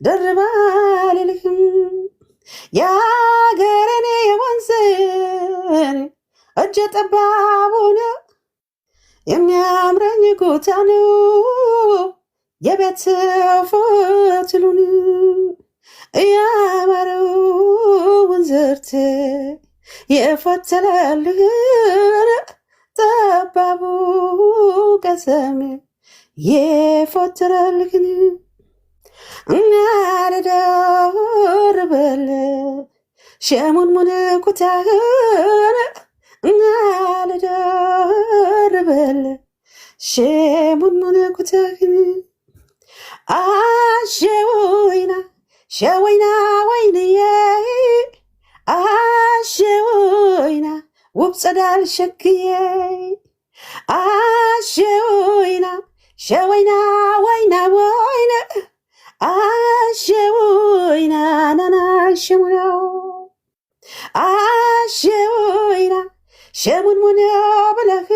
ደርባልልህም ያገረኔ የወንዝን እጀ ጠባቡን የሚያምረኝ ኩታ ነው የቤት ፈትሉን ያማረውን ዘርት የፈተለልህን ጠባቡ ቀሰም የፈተለልህን እናልደርበል ሸሙንሙን ኩታህን እናልደርበል ሸሙንሙን ኩታህን አሸወይና ሸወይና ወይንዬ አሸወይና ውብ ጸዳል ሸክዬ አሸወይና ሸወይና ወይና ወይነ አሸወይና ናና ሸሙናው አሸወይና ሸሙንሙን ብለህ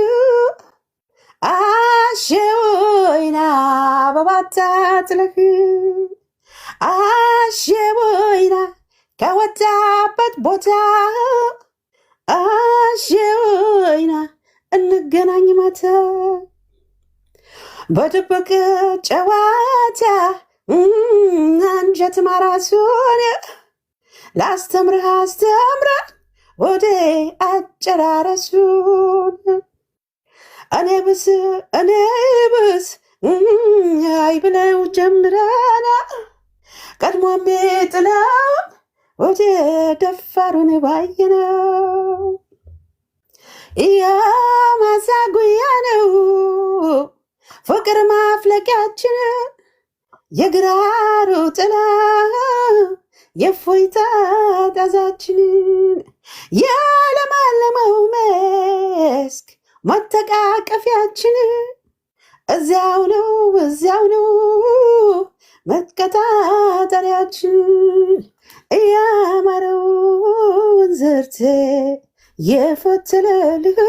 አሸወይና በባታትለህ አሸወይና ከወጣበት ቦታ አሸወይና እንገናኝ ማታ በድብቅ ጨዋታ አንጀት ማራሱን ላስተምርህ አስተምረህ ወደ አጨራረሱን እኔ ብስ አይ ብለው ጀምረና ቀድሞ ጥለው ወደ ደፋሩን ባየነው የማሳጉያ ነው ፍቅር ማፍለቂያችን የግራሩ ጥላ የፎይታ ጣዛችንን ያለማለመው መስክ መተቃቀፊያችን እዚያው ነው መቀጣጠሪያችን እያማረውን ዘርት የፈተለልህን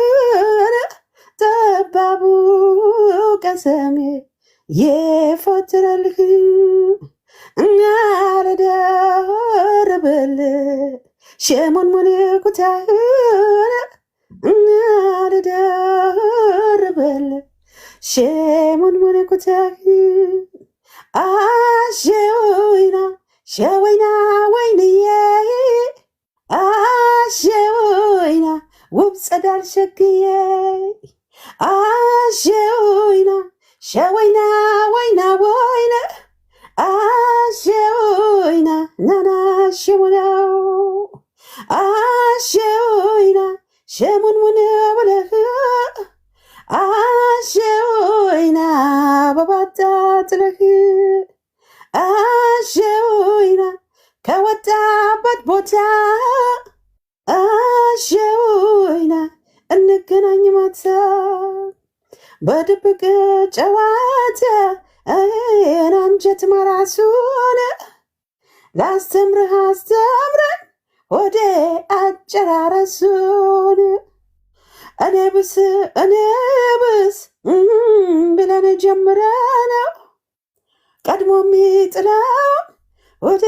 ጠባቡ ቀሰም የፈተለልህን እናልደርበል ሸሙንሙን ኩታህን እናልደርበል ሸሙንሙን ኩታህን አሸወይና ሸወይና ወይንዬ አሸወይና ውብ ጸዳል ሸክዬ አሸወይና ሸወይና ወይና ወይነ አሸወይና ናና ሸሙናው አሸወይና ሸሙንሙን ብለህ አሸወይና በባታትለህ አሸወይና ከወጣበት ቦታ አሸወይና እንገናኝ ማታ በድብቅ ጨዋታ አንጀት ማራሱን ላስተምርህ አስተምረን ወደ አጨራረሱን እኔ ብስ ብለን ጀምረነው ቀድሞ የሚጥለው ወደ